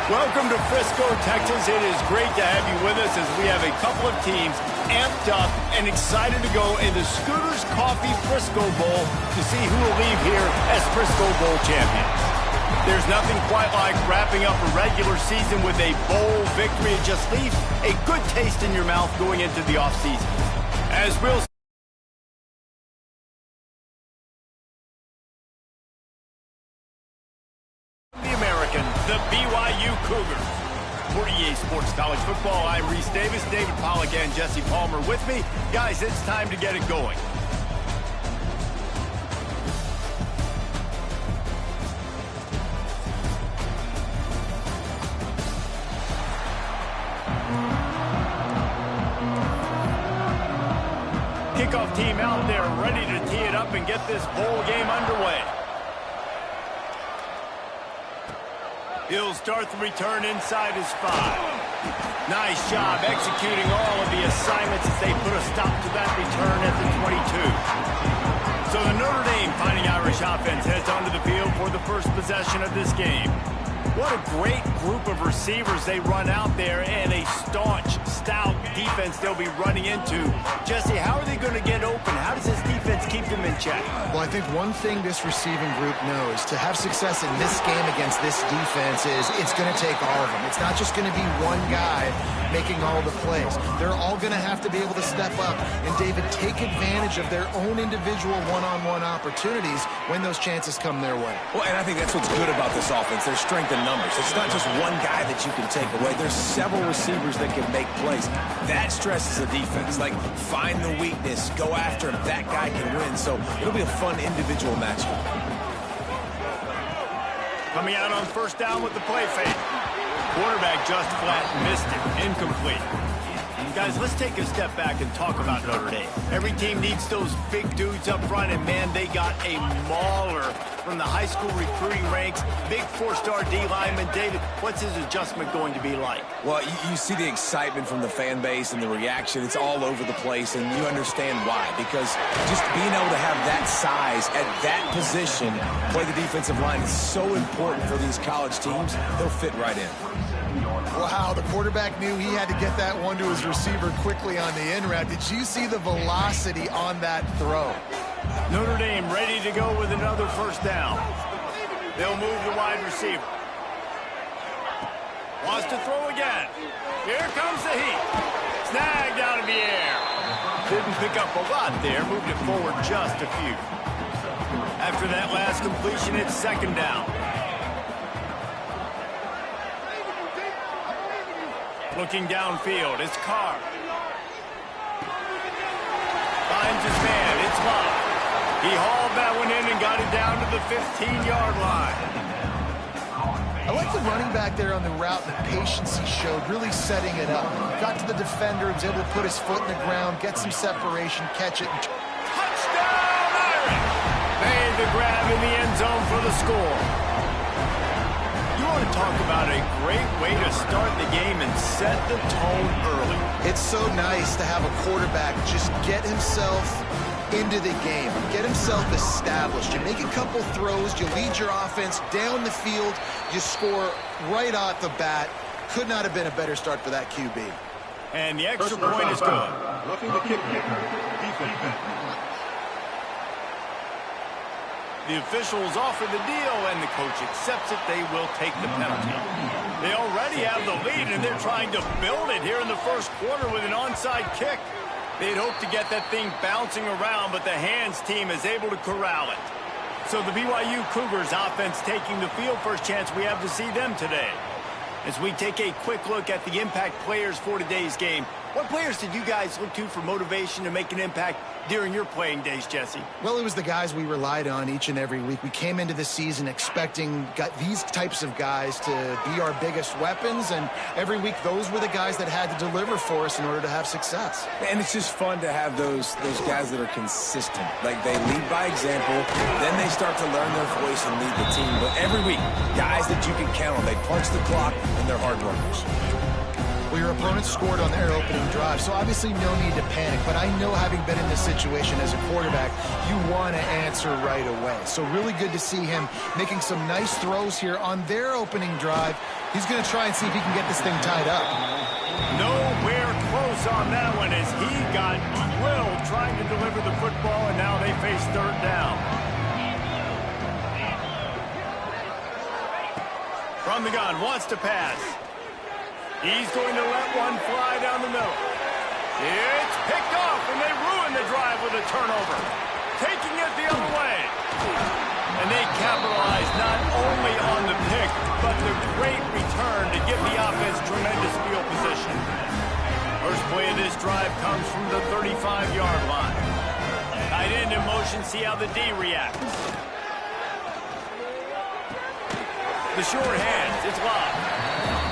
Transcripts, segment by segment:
Welcome to Frisco, Texas. It is great to have you with us as we have a couple of teams amped up and excited to go in the Scooters Coffee Frisco Bowl to see who will leave here as Frisco Bowl champions. There's nothing quite like wrapping up a regular season with a bowl victory. It just leaves a good taste in your mouth going into the offseason. As we'll the BYU Cougars. For EA Sports College Football, I'm Reese Davis, David Pollack, and Jesse Palmer with me. Guys, it's time to get it going. Kickoff team out there ready to tee it up and get this bowl game underway. He'll start the return inside his 5. Nice job executing all of the assignments as they put a stop to that return at the 22. So the Notre Dame Fighting Irish offense heads onto the field for the first possession of this game. What a great group of receivers they run out there, and a staunch, stout defense they'll be running into. Jesse, how are they going to get open? How does this defense keep them in check? Well, I think one thing this receiving group knows, to have success in this game against this defense, is it's going to take all of them. It's not just going to be one guy making all the plays. They're all going to have to be able to step up and, David, take advantage of their own individual one-on-one opportunities when those chances come their way. Well, and I think that's what's good about this offense. There's strength in numbers. It's not just one guy that you can take away. There's several receivers that can make plays. That stresses the defense. Like, find the weakness, go after him. That guy can win. So it'll be a fun individual matchup. Coming out on first down with the play fake. Quarterback just flat missed it. Incomplete. Guys, let's take a step back and talk about Notre Dame. Every team needs those big dudes up front, and man, they got a mauler from the high school recruiting ranks. Big 4-star D lineman. David, what's his adjustment going to be like? Well, you see the excitement from the fan base and the reaction. It's all over the place, and you understand why. Because just being able to have that size at that position, play the defensive line, is so important for these college teams. They'll fit right in. Wow, the quarterback knew he had to get that one to his receiver quickly on the in route. Did you see the velocity on that throw? Notre Dame ready to go with another first down. They'll move the wide receiver. Wants to throw again. Here comes the heat. Snagged out of the air. Didn't pick up a lot there. Moved it forward just a few. After that last completion, it's second down. Looking downfield, it's Carr. Finds his man, it's Love. He hauled that one in and got it down to the 15-yard line. I like the running back there on the route, the patience he showed, really setting it up. Got to the defender, was able to put his foot in the ground, get some separation, catch it. Touchdown, Irish! Made the grab in the end zone for the score. You want to talk about a great way to start the game and set the tone early. It's so nice to have a quarterback just get himself into the game, get himself established. You make a couple throws, you lead your offense down the field, you score right off the bat. Could not have been a better start for that QB. And the extra point is good. Roughing the kick defense. The officials offer the deal, and the coach accepts it. They will take the penalty. They already have the lead, and they're trying to build it here in the first quarter with an onside kick. They'd hoped to get that thing bouncing around, but the hands team is able to corral it. So the BYU Cougars offense taking the field. First chance we have to see them today. As we take a quick look at the impact players for today's game, what players did you guys look to for motivation to make an impact during your playing days, Jesse? Well, it was the guys we relied on each and every week. We came into the season expecting these types of guys to be our biggest weapons, and every week those were the guys that had to deliver for us in order to have success. And it's just fun to have those guys that are consistent. Like, they lead by example, then they start to learn their voice and lead the team. But every week, guys that you can count on, they punch the clock, and they're hard workers. Well, Well, your opponent scored on their opening drive, so obviously no need to panic. But I know, having been in this situation as a quarterback, you want to answer right away. So really good to see him making some nice throws here on their opening drive. He's going to try and see if he can get this thing tied up. Nowhere close on that one as he got drilled trying to deliver the football, and now they face third down. From the gun, wants to pass. He's going to let one fly down the middle. It's picked off, and they ruin the drive with a turnover. Taking it the other way. And they capitalize not only on the pick, but the great return to give the offense tremendous field position. First play of this drive comes from the 35-yard line. Tight end in motion, see how the D reacts. The short hands, it's locked.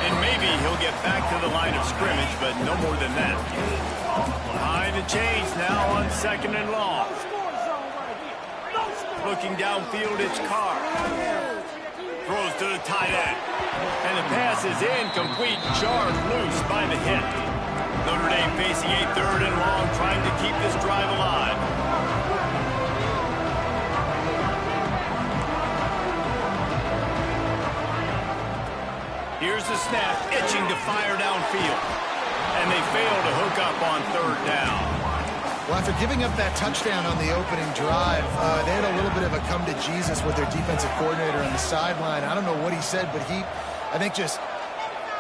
And maybe he'll get back to the line of scrimmage, but no more than that. Behind the chains now on second and long. Looking downfield, it's Carr. Throws to the tight end. And the pass is incomplete, jarred loose by the hit. Notre Dame facing a third and long, trying to keep this drive alive. Here's the snap, itching to fire downfield. And they fail to hook up on third down. Well, after giving up that touchdown on the opening drive, they had a little bit of a come-to-Jesus with their defensive coordinator on the sideline. I don't know what he said, but he, I think, just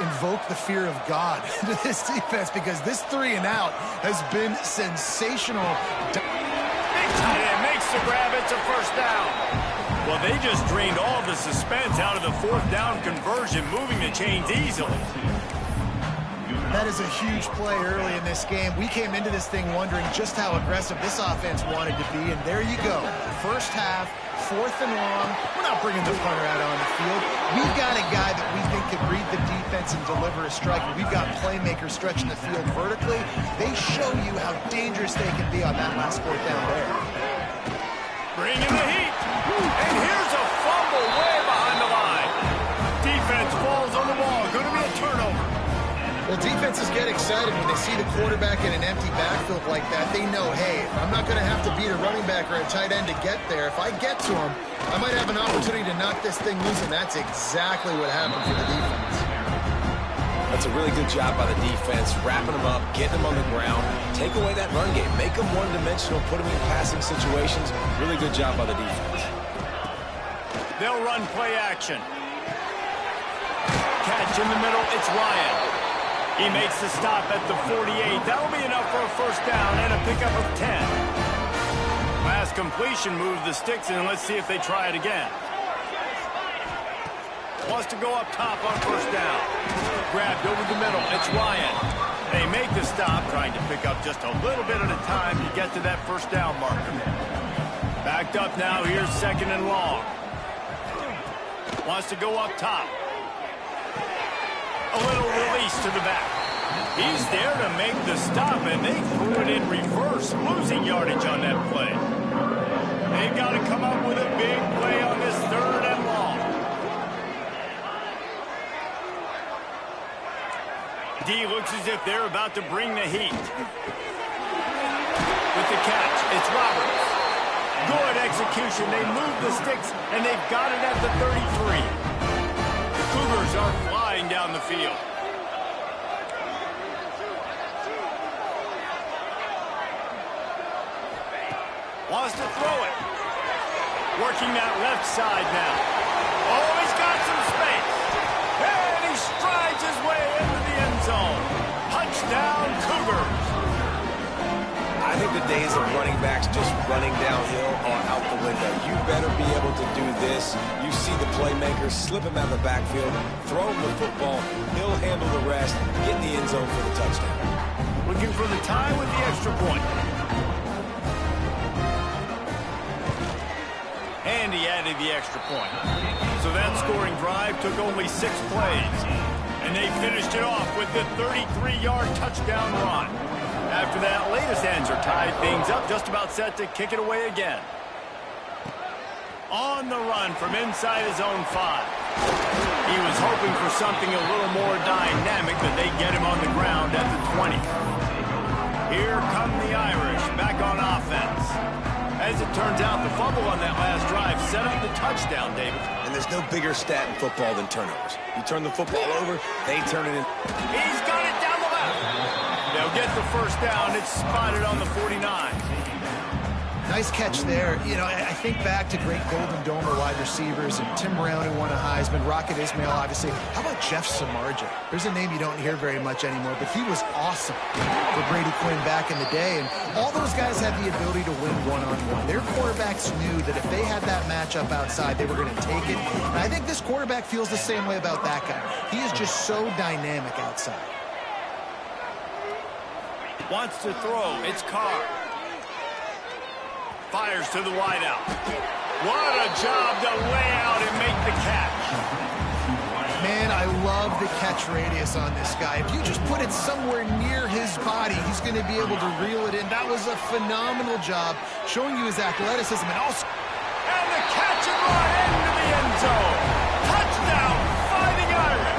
invoked the fear of God to this defense, because this 3-and-out has been sensational. Big tight end makes the grab. It's a first down. Well, they just drained all the suspense out of the fourth down conversion, moving the chains easily. That is a huge play early in this game. We came into this thing wondering just how aggressive this offense wanted to be, and there you go. First half, fourth and long. We're not bringing the punter out on the field. We've got a guy that we think can read the defense and deliver a strike. We've got playmakers stretching the field vertically. They show you how dangerous they can be on that last fourth down there. Bringing the heat. And here's a fumble way behind the line. Defense falls on the ball. Going to be a turnover. Well, defenses get excited when they see the quarterback in an empty backfield like that. They know, hey, I'm not going to have to beat a running back or a tight end to get there. If I get to him, I might have an opportunity to knock this thing loose, and that's exactly what happened for the defense. That's a really good job by the defense, wrapping them up, getting them on the ground, take away that run game, make them one-dimensional, put them in passing situations. Really good job by the defense. They'll run play action. Catch in the middle, it's Ryan. He makes the stop at the 48. That'll be enough for a first down and a pickup of 10. Last completion moved the sticks, and let's see if they try it again. Wants to go up top on first down. Grabbed over the middle. It's Ryan. They make the stop, trying to pick up just a little bit at a time to get to that first down marker. Backed up now. Here's second and long. Wants to go up top. A little release to the back. He's there to make the stop, and they threw it in reverse, losing yardage on that play. They've got to come up with a big play on this third and long. D looks as if they're about to bring the heat. With the catch, it's Roberts. Good execution. They move the sticks, and they've got it at the 33. The Cougars are flying down the field. Wants to throw it. Working that left side now. Oh, he's got some space. And he strides his way into the end zone. Touchdown, Cougars. I think the days of running backs just running downhill are out the window. You better be able to do this. You see the playmaker, slip him out of the backfield, throw him the football, he'll handle the rest, get in the end zone for the touchdown. Looking for the tie with the extra point. And he added the extra point. So that scoring drive took only 6 plays. And they finished it off with the 33-yard touchdown run. After that latest answer tied things up, just about set to kick it away again. On the run from inside his own 5. He was hoping for something a little more dynamic, but they get him on the ground at the 20. Here come the Irish back on offense. As it turns out, the fumble on that last drive set up the touchdown, David. And there's no bigger stat in football than turnovers. You turn the football over, they turn it in. He's got it down the left. They'll get the first down. It's spotted on the 49. Nice catch there. You know, I think back to great Golden Domer wide receivers and Tim Brown, who won a Heisman, Rocket Ismail, obviously. How about Jeff Samardzija? There's a name you don't hear very much anymore, but he was awesome for Brady Quinn back in the day. And all those guys had the ability to win one-on-one. Their quarterbacks knew that if they had that matchup outside, they were going to take it. And I think this quarterback feels the same way about that guy. He is just so dynamic outside. Wants to throw. It's Carr. Fires to the wideout. What a job to lay out and make the catch. Man, I love the catch radius on this guy. If you just put it somewhere near his body, he's going to be able to reel it in. That was a phenomenal job, showing you his athleticism and also... And the catch and run into the end zone. Touchdown, Fighting Irish.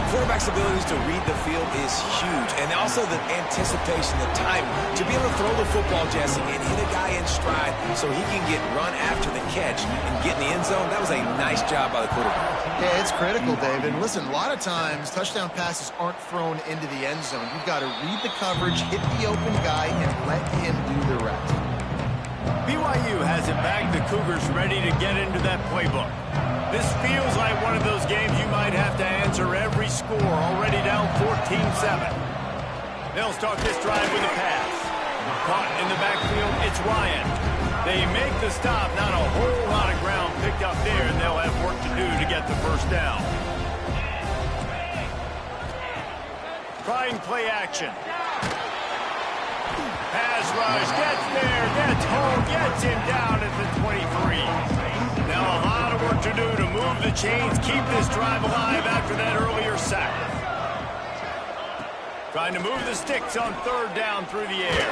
Quarterback's abilities to read the field is huge, and also the anticipation, the time to be able to throw the football, Jesse, and hit a guy in stride so he can get run after the catch and get in the end zone. That was a nice job by the quarterback. Yeah, it's critical, David. Listen, a lot of times touchdown passes aren't thrown into the end zone. You've got to read the coverage, hit the open guy, and let him do the rest. BYU has it back. The Cougars ready to get into that playbook. This feels like one of those games you might have to answer every score. Already down 14-7. They'll start this drive with a pass. Caught in the backfield, it's Ryan. They make the stop. Not a whole lot of ground picked up there, and they'll have work to do to get the first down. Trying play action. Pass rush, gets there, gets home, gets him down at the 23. Now a lot of work to do to move the chains, keep this drive alive after that earlier sack. Trying to move the sticks on third down through the air.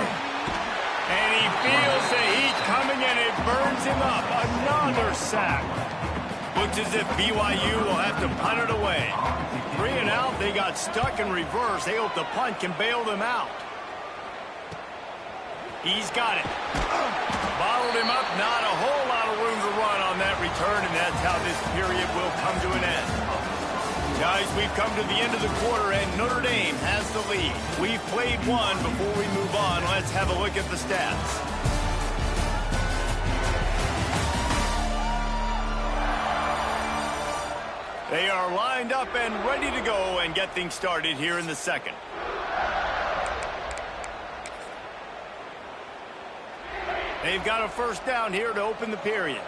And he feels the heat coming and it burns him up. Another sack. Looks as if BYU will have to punt it away. 3 and out, they got stuck in reverse. They hope the punt can bail them out. He's got it. Bottled him up. Not a whole lot of room to run on that return, and that's how this period will come to an end. Guys, we've come to the end of the quarter, and Notre Dame has the lead. We've played one. Before we move on, let's have a look at the stats. They are lined up and ready to go and get things started here in the second. They've got a first down here to open the period.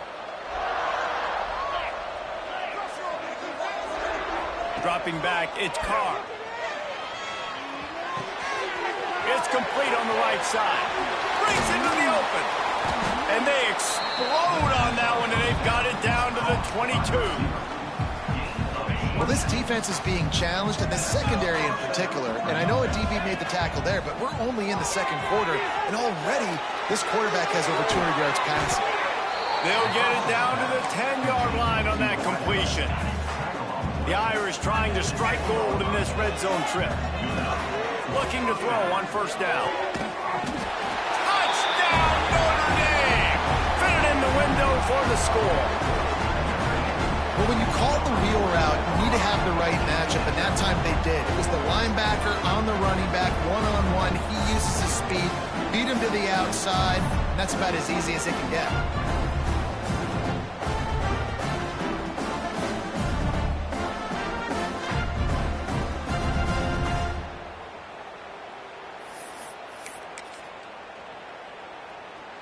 Dropping back, it's Carr. It's complete on the right side. Brings into the open. And they explode on that one, and they've got it down to the 22. Well, this defense is being challenged, and the secondary in particular. And I know a DB made the tackle there, but we're only in the second quarter, and already this quarterback has over 200 yards passing. They'll get it down to the 10-yard line on that completion. The Irish trying to strike gold in this red zone trip. Looking to throw on first down. Touchdown, Notre Dame! Fit it in the window for the score. Well, when you call the wheel route, you need to have the right matchup, and that time they did. It was the linebacker on the running back, one-on-one. He uses his speed, beat him to the outside, and that's about as easy as it can get.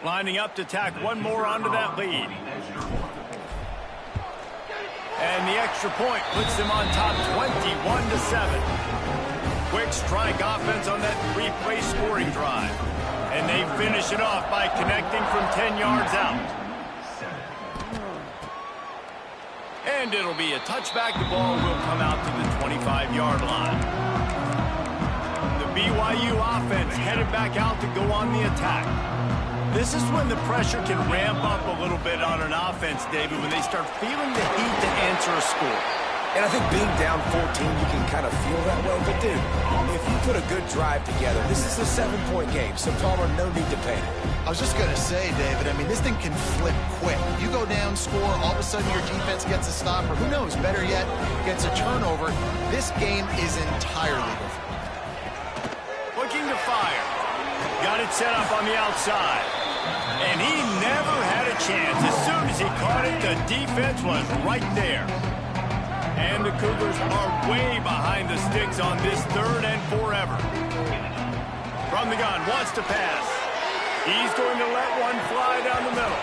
Lining up to tack one more onto that lead. And the extra point puts them on top 21-7. Quick strike offense on that three-play scoring drive. And they finish it off by connecting from 10 yards out. And it'll be a touchback. The ball will come out to the 25-yard line. The BYU offense headed back out to go on the attack. This is when the pressure can ramp up a little bit on an offense, David, when they start feeling the heat to answer a score. And I think being down 14, you can kind of feel that way. But, dude, if you put a good drive together, this is a 7-point game, so Palmer, no need to panic. I was just going to say, David, I mean, this thing can flip quick. You go down, score, all of a sudden your defense gets a stop, or who knows, better yet, gets a turnover. This game is entirely different. Looking to fire. Got it set up on the outside. And he never had a chance. As soon as he caught it, the defense was right there. And the Cougars are way behind the sticks on this 3rd and forever. From the gun, wants to pass. He's going to let one fly down the middle.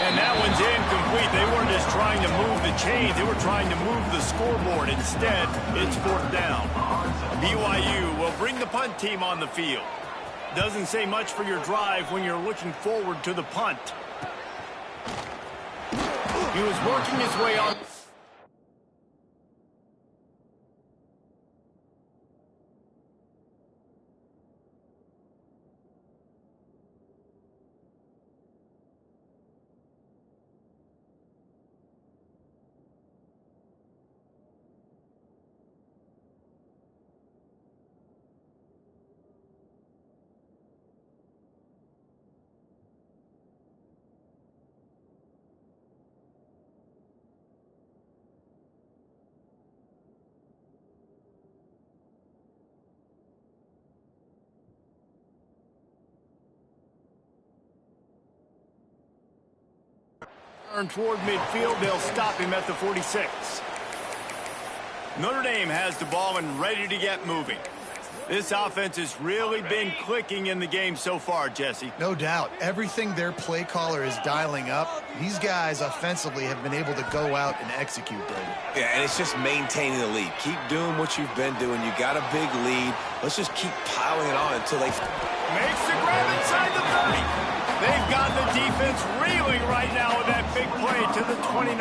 And that one's incomplete. They weren't just trying to move the chains. They were trying to move the scoreboard. Instead, it's 4th down. BYU will bring the punt team on the field. Doesn't say much for your drive when you're looking forward to the punt. He was working his way on. Toward midfield, they'll stop him at the 46. Notre Dame has the ball and ready to get moving. This offense has really been clicking in the game so far, Jesse. No doubt. Everything their play caller is dialing up, these guys offensively have been able to go out and execute, David. Yeah, and it's just maintaining the lead. Keep doing what you've been doing. You got a big lead. Let's just keep piling it on until they... Makes the grab inside the 30. They've got the defense reeling right now with that big play to the 29.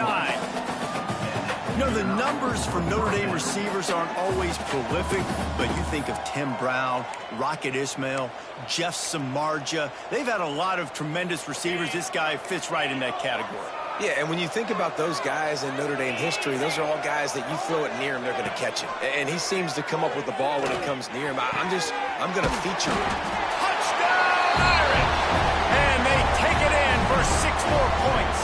You know, the numbers for Notre Dame receivers aren't always prolific, but you think of Tim Brown, Rocket Ismail, Jeff Samardzija. They've had a lot of tremendous receivers. This guy fits right in that category. Yeah, and when you think about those guys in Notre Dame history, those are all guys that you throw it near him, they're going to catch it. And he seems to come up with the ball when it comes near him. I'm going to feature him. Touchdown, Irish! And they take it in for 6 more points.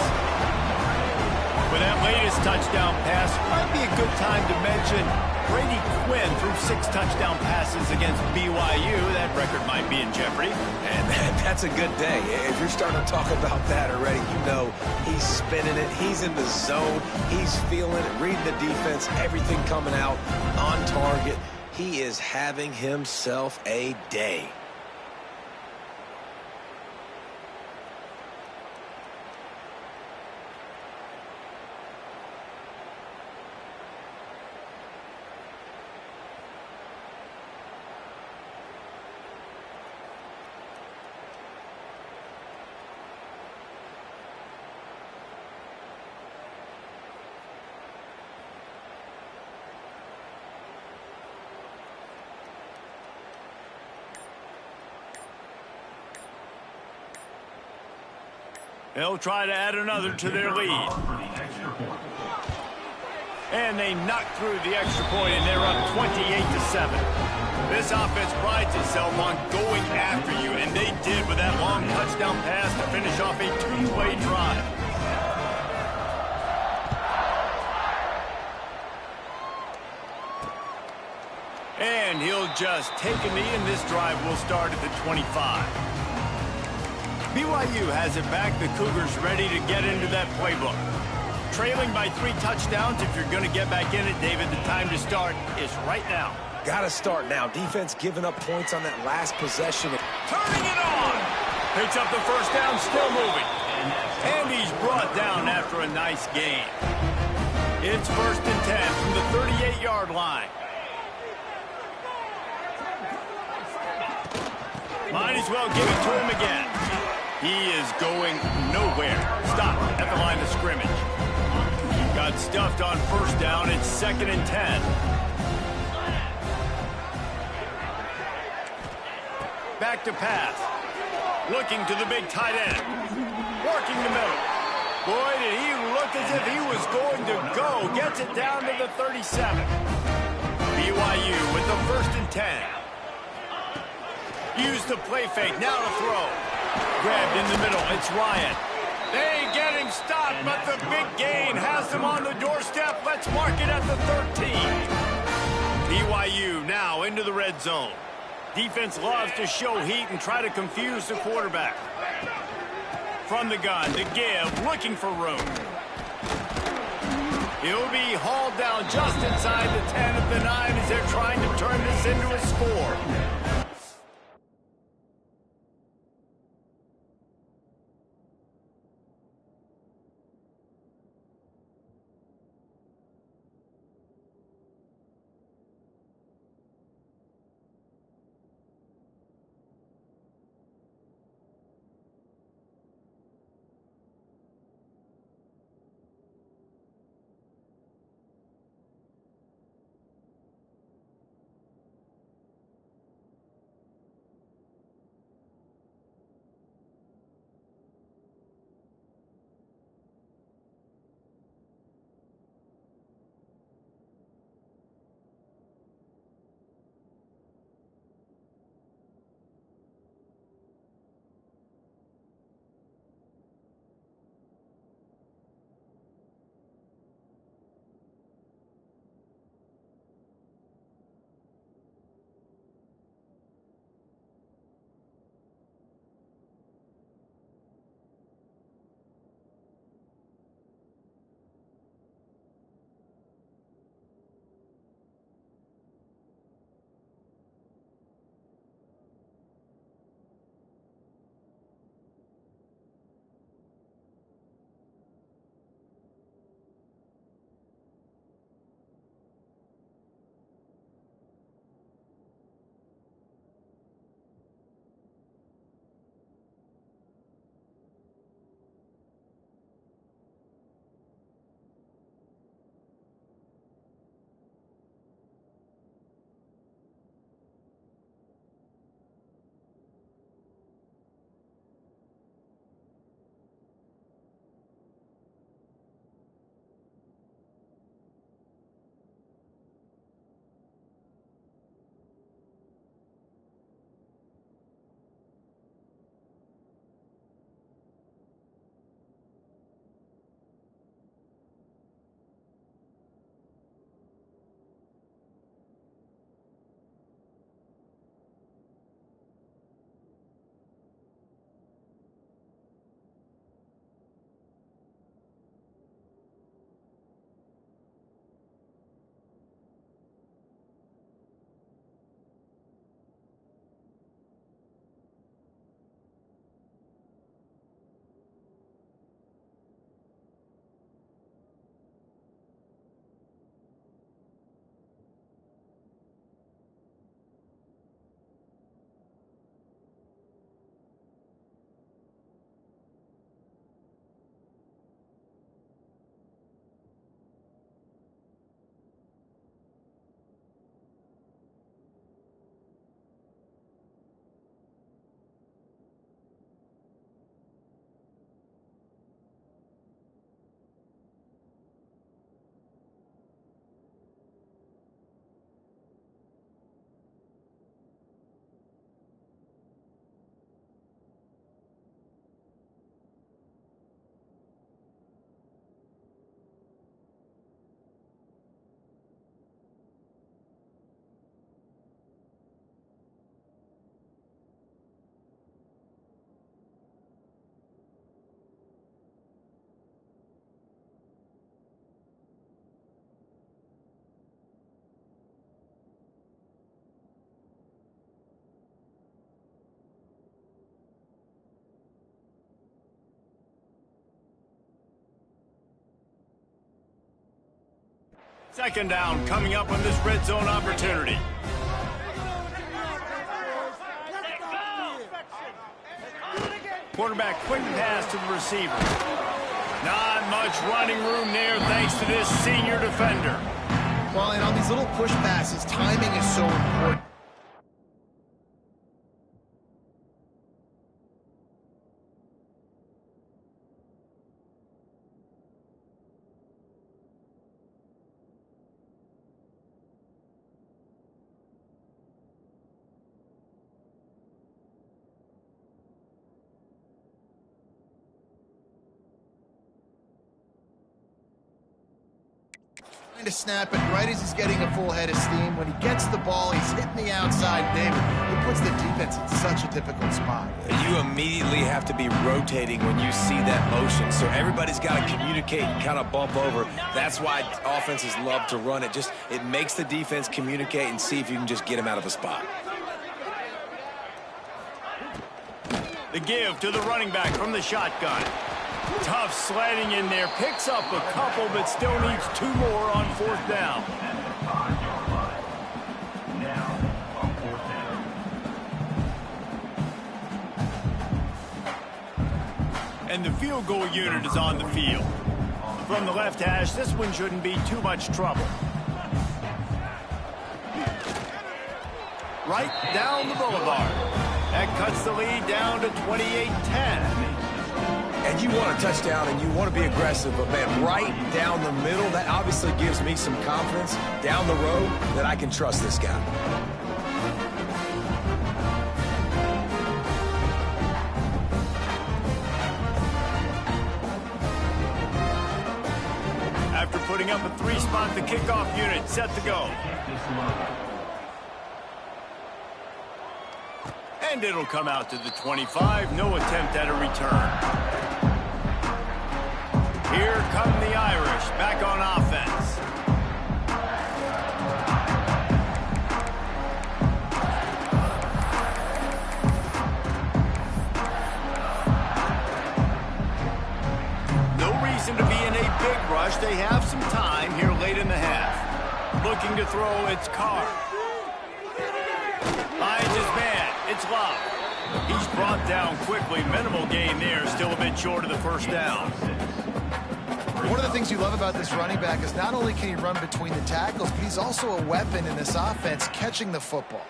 With that latest touchdown pass, might be a good time to mention Brady Quinn threw 6 touchdown passes against BYU. That record might be in jeopardy. And that's a good day. If you're starting to talk about that already, you know he's spinning it. He's in the zone. He's feeling it, reading the defense, everything coming out on target. He is having himself a day. They'll try to add another to their lead. And they knock through the extra point, and they're up 28-7. This offense prides itself on going after you, and they did with that long touchdown pass to finish off a 2-play drive. And he'll just take a knee, and this drive will start at the 25. BYU has it back. The Cougars ready to get into that playbook. Trailing by 3 touchdowns. If you're going to get back in it, David, the time to start is right now. Got to start now. Defense giving up points on that last possession. Turning it on. Picks up the first down, still moving. And he's brought down after a nice gain. It's 1st and 10 from the 38-yard line. Might as well give it to him again. He is going nowhere. Stop at the line of scrimmage. Got stuffed on 1st down. It's 2nd and 10. Back to pass. Looking to the big tight end. Working the middle. Boy, did he look as if he was going to go. Gets it down to the 37. BYU with the 1st and 10. Use the play fake. Now to throw. Grabbed in the middle. It's Ryan. They ain't getting stopped, but the big gain has them on the doorstep. Let's mark it at the 13. BYU now into the red zone. Defense loves to show heat and try to confuse the quarterback. From the gun to give, looking for room. He'll be hauled down just inside the 10 of the 9 as they're trying to turn this into a score. Second down coming up on this red zone opportunity. Quarterback quick pass to the receiver. Not much running room there thanks to this senior defender. Well, and on these little push passes, timing is so important. To snap it right as he's getting a full head of steam. When he gets the ball, he's hitting the outside, David. It puts the defense in such a difficult spot. You immediately have to be rotating when you see that motion, so everybody's got to communicate and kind of bump over. That's why offenses love to run it. It makes the defense communicate and see if you can just get him out of a spot. The give to the running back from the shotgun. Tough sledding in there, picks up a couple, but still needs 2 more on 4th down. And the field goal unit is on the field. From the left hash, this one shouldn't be too much trouble. Right down the boulevard. That cuts the lead down to 28-10. And you want a touchdown and you want to be aggressive, but man, right down the middle, that obviously gives me some confidence down the road that I can trust this guy. After putting up a 3-spot, the kickoff unit set to go. And it'll come out to the 25. No attempt at a return. Here come the Irish, back on offense. No reason to be in a big rush. They have some time here late in the half. Looking to throw, it's Carr. Finds his man, it's Love. He's brought down quickly. Minimal gain there, still a bit short of the 1st down. One of the things you love about this running back is not only can he run between the tackles, but he's also a weapon in this offense catching the football.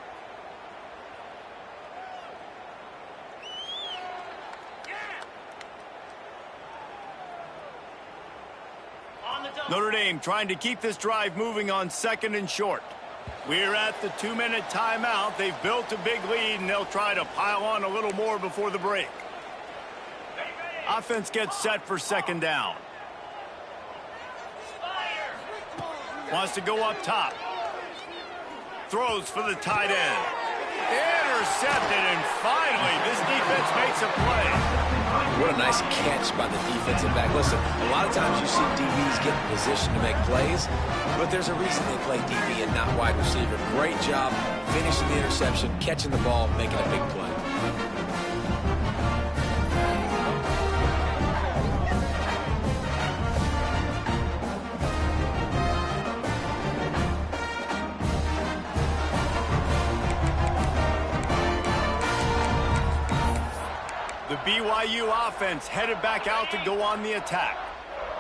Notre Dame trying to keep this drive moving on 2nd and short. We're at the 2-minute timeout. They've built a big lead, and they'll try to pile on a little more before the break. Offense gets set for 2nd down. Wants to go up top. Throws for the tight end. Intercepted, and finally, this defense makes a play. What a nice catch by the defensive back. Listen, a lot of times you see DBs get in position to make plays, but there's a reason they play DB and not wide receiver. Great job finishing the interception, catching the ball, making a big play. The BYU offense headed back out to go on the attack.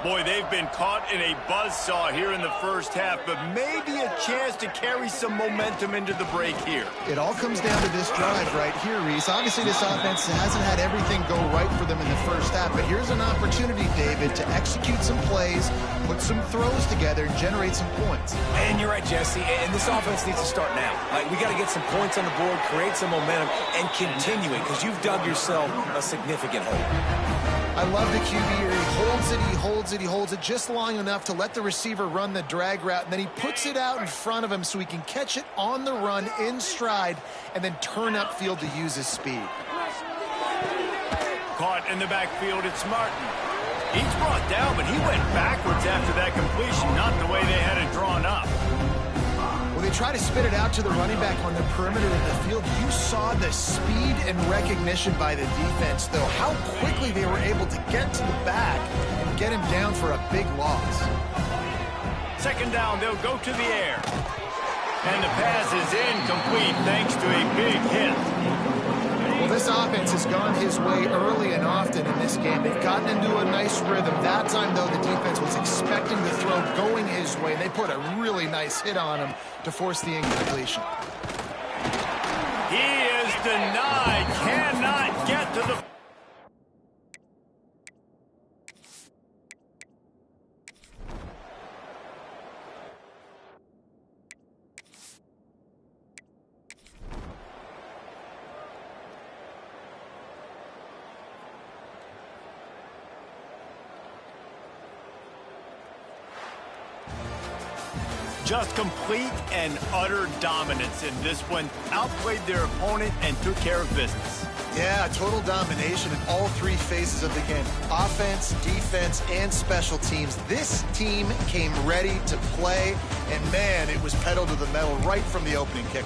Boy, they've been caught in a buzzsaw here in the 1st half, but maybe a chance to carry some momentum into the break here. It all comes down to this drive right here, Reese. Obviously, this offense hasn't had everything go right for them in the 1st half, but here's an opportunity, David, to execute some plays, put some throws together, and generate some points. And you're right, Jesse, and this offense needs to start now. Like, we got to get some points on the board, create some momentum, and continue it, because you've dug yourself a significant hole. I love the QB here. He holds it, he holds it, he holds it just long enough to let the receiver run the drag route, and then he puts it out in front of him so he can catch it on the run in stride and then turn upfield to use his speed. Caught in the backfield, it's Martin. He's brought down, but he went backwards after that completion, not the way they had it drawn up. When they try to spit it out to the running back on the perimeter of the field, you saw the speed and recognition by the defense, though, how quickly they were able to get to the back and get him down for a big loss. 2nd down, they'll go to the air. And the pass is incomplete thanks to a big hit. Well, this offense has gone his way early and often in this game. They've gotten into a nice rhythm. That time, though, the defense was expecting the throw going his way. They put a really nice hit on him to force the incompletion. He is denied. Cannot get to the... Just complete and utter dominance in this one. Outplayed their opponent and took care of business. Yeah, total domination in all three phases of the game. Offense, defense, and special teams. This team came ready to play, and man, it was pedal to the metal right from the opening kick.